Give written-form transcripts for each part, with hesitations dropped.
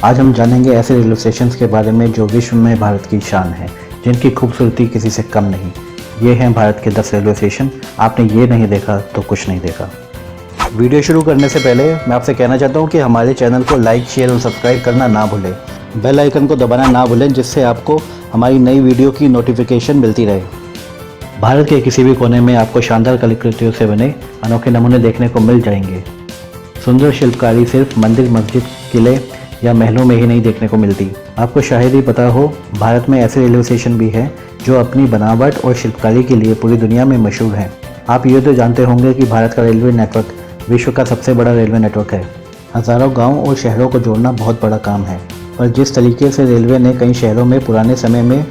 आज हम जानेंगे ऐसे रेलवे स्टेशन के बारे में जो विश्व में भारत की शान है, जिनकी खूबसूरती किसी से कम नहीं। ये हैं भारत के 10 रेलवे स्टेशन। आपने ये नहीं देखा तो कुछ नहीं देखा। वीडियो शुरू करने से पहले मैं आपसे कहना चाहता हूँ कि हमारे चैनल को लाइक, शेयर और सब्सक्राइब करना ना भूलें। बेल आइकन को दबाना ना भूलें, जिससे आपको हमारी नई वीडियो की नोटिफिकेशन मिलती रहे। भारत के किसी भी कोने में आपको शानदार कलाकृतियों से बने अनोखे नमूने देखने को मिल जाएंगे। सुंदर शिल्पकारी सिर्फ मंदिर, मस्जिद, किले या महलों में ही नहीं देखने को मिलती। आपको शायद ही पता हो, भारत में ऐसे रेलवे स्टेशन भी हैं जो अपनी बनावट और शिल्पकारी के लिए पूरी दुनिया में मशहूर हैं। आप ये तो जानते होंगे कि भारत का रेलवे नेटवर्क विश्व का सबसे बड़ा रेलवे नेटवर्क है। हज़ारों गांव और शहरों को जोड़ना बहुत बड़ा काम है, पर जिस तरीके से रेलवे ने कई शहरों में पुराने समय में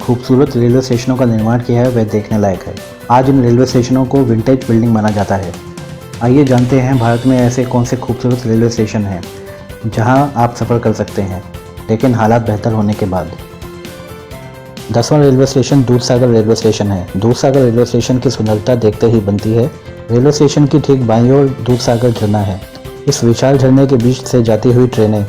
खूबसूरत रेलवे स्टेशनों का निर्माण किया है, वह देखने लायक है। आज इन रेलवे स्टेशनों को विंटेज बिल्डिंग माना जाता है। आइए जानते हैं भारत में ऐसे कौन से खूबसूरत रेलवे स्टेशन हैं जहां आप सफ़र कर सकते हैं, लेकिन हालात बेहतर होने के बाद। 10वां railway station Dudhsagar railway station है। दूधसागर रेलवे स्टेशन की सुंदरता देखते ही बनती है। रेलवे स्टेशन की ठीक बाईं ओर दूधसागर झरना है। इस विशाल झरने के बीच से जाती हुई ट्रेनें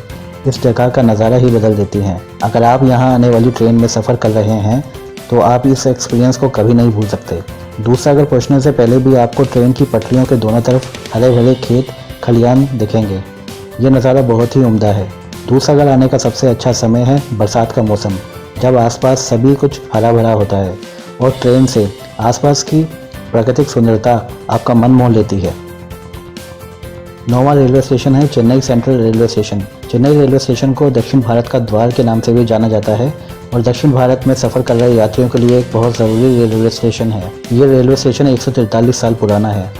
इस जगह का नज़ारा ही बदल देती हैं। अगर आप यहां आने वाली ट्रेन में सफ़र कर रहे हैं तो आप इस एक्सपीरियंस को कभी नहीं भूल सकते। दूधसागर पहुंचने से पहले भी आपको ट्रेन की पटरियों के दोनों तरफ हरे भरे खेत खलियान दिखेंगे। ये नज़ारा बहुत ही उम्दा है। दूधसागर आने का सबसे अच्छा समय है बरसात का मौसम, जब आसपास सभी कुछ हरा भरा होता है और ट्रेन से आसपास की प्राकृतिक सुंदरता आपका मन मोह लेती है। 9वां रेलवे स्टेशन है Chennai central railway station. Chennai railway station को दक्षिण भारत का द्वार के नाम से भी जाना जाता है और दक्षिण भारत में सफ़र कर रहे यात्रियों के लिए एक बहुत ज़रूरी रेलवे स्टेशन है। ये रेलवे स्टेशन 143 साल पुराना है।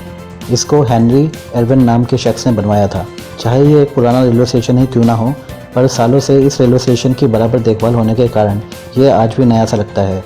इसको हेनरी एर्विन नाम के शख्स ने बनवाया था। चाहे ये एक पुराना रेलवे स्टेशन ही क्यों ना हो, पर सालों से इस रेलवे स्टेशन की बराबर देखभाल होने के कारण ये आज भी नया सा लगता है।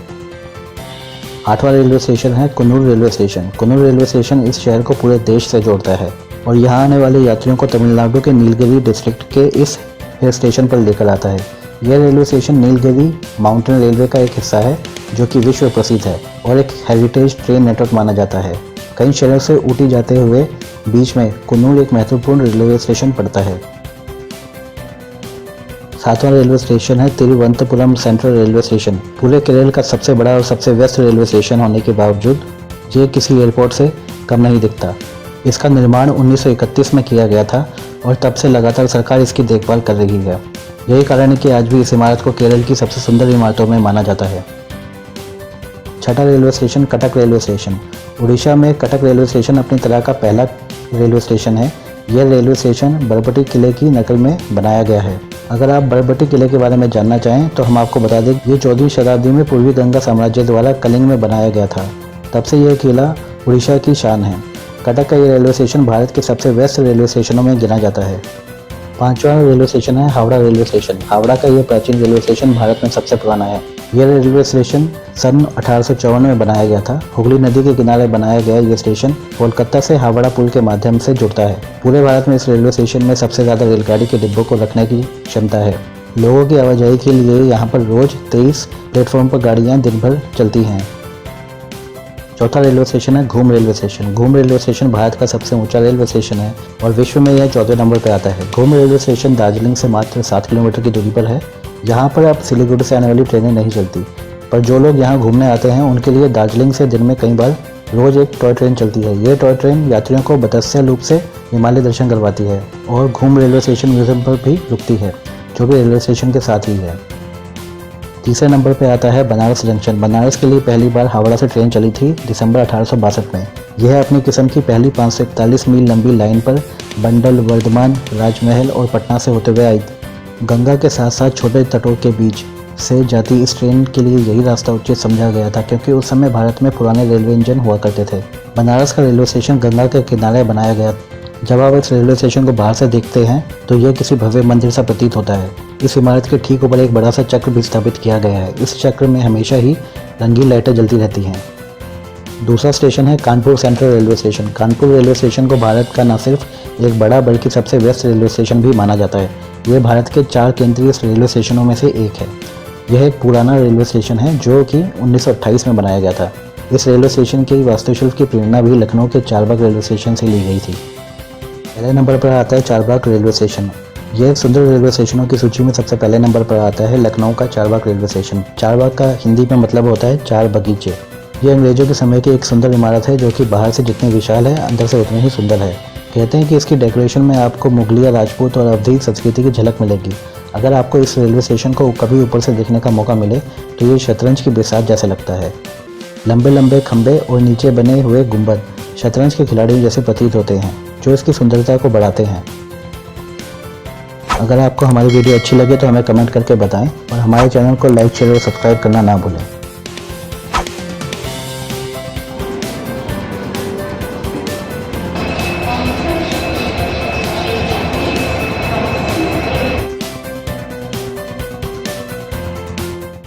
8वां रेलवे स्टेशन है Kannur railway station. Kannur railway station इस शहर को पूरे देश से जोड़ता है और यहाँ आने वाले यात्रियों को तमिलनाडु के नीलगिरी डिस्ट्रिक्ट के इस हिल स्टेशन पर लेकर आता है। यह railway station Nilgiri mountain railway का एक हिस्सा है जो कि विश्व प्रसिद्ध है और एक हेरिटेज ट्रेन नेटवर्क माना जाता है। कई शहरों से ऊटी जाते हुए बीच में कन्नूर एक महत्वपूर्ण रेलवे स्टेशन पड़ता है। 7वां रेलवे स्टेशन है तिरुवनंतपुरम सेंट्रल रेलवे स्टेशन। पूरे केरल का सबसे बड़ा और सबसे व्यस्त रेलवे स्टेशन होने के बावजूद ये किसी एयरपोर्ट से कम नहीं दिखता। इसका निर्माण 1931 में किया गया था और तब से लगातार सरकार इसकी देखभाल कर रही है। यही कारण है कि आज भी इस इमारत को केरल की सबसे सुंदर इमारतों में माना जाता है। 6वां railway station Cuttack railway station. Orissa में कटक रेलवे स्टेशन अपनी तरह का पहला रेलवे स्टेशन है। यह रेलवे स्टेशन बरबटी किले की नकल में बनाया गया है। अगर आप बरबटी किले के बारे में जानना चाहें तो हम आपको बता दें, ये 14वीं शताब्दी में पूर्वी गंगा साम्राज्य द्वारा कलिंग में बनाया गया था। तब से यह किला उड़ीसा की शान है। कटक का ये रेलवे स्टेशन भारत के सबसे व्यस्त रेलवे स्टेशनों में गिना जाता है। 5वां रेलवे स्टेशन है हावड़ा रेलवे स्टेशन। हावड़ा का यह प्राचीन रेलवे स्टेशन भारत में सबसे पुराना है। यह रेलवे स्टेशन सन 1854 में बनाया गया था। हुगली नदी के किनारे बनाया गया ये स्टेशन कोलकाता से हावड़ा पुल के माध्यम से जुड़ता है। पूरे भारत में इस रेलवे स्टेशन में सबसे ज़्यादा रेलगाड़ी के डिब्बों को रखने की क्षमता है। लोगों की आवाजाही के लिए यहाँ पर रोज 23 प्लेटफॉर्म पर गाड़ियाँ दिन भर चलती हैं। 4था रेलवे स्टेशन है घूम रेलवे स्टेशन। घूम रेलवे स्टेशन भारत का सबसे ऊंचा रेलवे स्टेशन है और विश्व में यह 14वें नंबर पर आता है। घूम रेलवे स्टेशन दार्जिलिंग से मात्र 7 किलोमीटर की दूरी पर है। यहाँ पर अब सिलीगुड़ी से आने वाली ट्रेनें नहीं चलती, पर जो लोग यहाँ घूमने आते हैं उनके लिए दार्जिलिंग से दिन में कई बार रोज एक टॉय ट्रेन चलती है। ये टॉय ट्रेन यात्रियों को बतस्या लूप से हिमालय दर्शन करवाती है और घूम रेलवे स्टेशन म्यूजियम पर भी रुकती है, जो भी रेलवे स्टेशन के साथ ही है। 3रे नंबर पर आता है बनारस जंक्शन। बनारस के लिए पहली बार हावड़ा से ट्रेन चली थी दिसंबर 1862 में। यह अपनी किस्म की पहली 541 मील लंबी लाइन पर बंडल, वर्धमान, राजमहल और पटना से होते हुए आई। गंगा के साथ साथ छोटे तटों के बीच से जाती इस ट्रेन के लिए यही रास्ता उचित समझा गया था, क्योंकि उस समय भारत में पुराने रेलवे इंजन हुआ करते थे। बनारस का रेलवे स्टेशन गंगा के किनारे बनाया गया। जब आप इस रेलवे स्टेशन को बाहर से देखते हैं तो यह किसी भव्य मंदिर सा प्रतीत होता है। इस इमारत के ठीक ऊपर एक बड़ा सा चक्र भी स्थापित किया गया है। इस चक्र में हमेशा ही रंगीन लाइटें जलती रहती हैं। दूसरा स्टेशन है Kanpur central railway station. Kanpur railway station को भारत का न सिर्फ एक बड़ा बल्कि सबसे व्यस्त रेलवे स्टेशन भी माना जाता है। यह भारत के 4 केंद्रीय रेलवे स्टेशनों में से एक है। यह एक पुराना रेलवे स्टेशन है जो कि 1928 में बनाया गया था। इस रेलवे स्टेशन की वास्तुशिल्प की प्रेरणा भी लखनऊ के चारबाग रेलवे स्टेशन से ली गई थी। पहले नंबर पर आता है चारबाग रेलवे स्टेशन। यह सुंदर रेलवे स्टेशनों की सूची में सबसे पहले नंबर पर आता है लखनऊ का चारबाग रेलवे स्टेशन। चारबाग का हिंदी में मतलब होता है चार बगीचे। यह अंग्रेजों के समय की एक सुंदर इमारत है जो कि बाहर से जितनी विशाल है अंदर से उतनी ही सुंदर है। कहते हैं कि इसकी डेकोरेशन में आपको मुगलिया, राजपूत और अवधी संस्कृति की झलक मिलेगी। अगर आपको इस रेलवे स्टेशन को कभी ऊपर से देखने का मौका मिले तो ये शतरंज की बिसात जैसा लगता है। लंबे लंबे खंभे और नीचे बने हुए गुंबद शतरंज के खिलाड़ियों जैसे प्रतीत होते हैं, जो इसकी सुंदरता को बढ़ाते हैं। अगर आपको हमारी वीडियो अच्छी लगे तो हमें कमेंट करके बताएं और हमारे चैनल को लाइक, शेयर और सब्सक्राइब करना ना भूलें।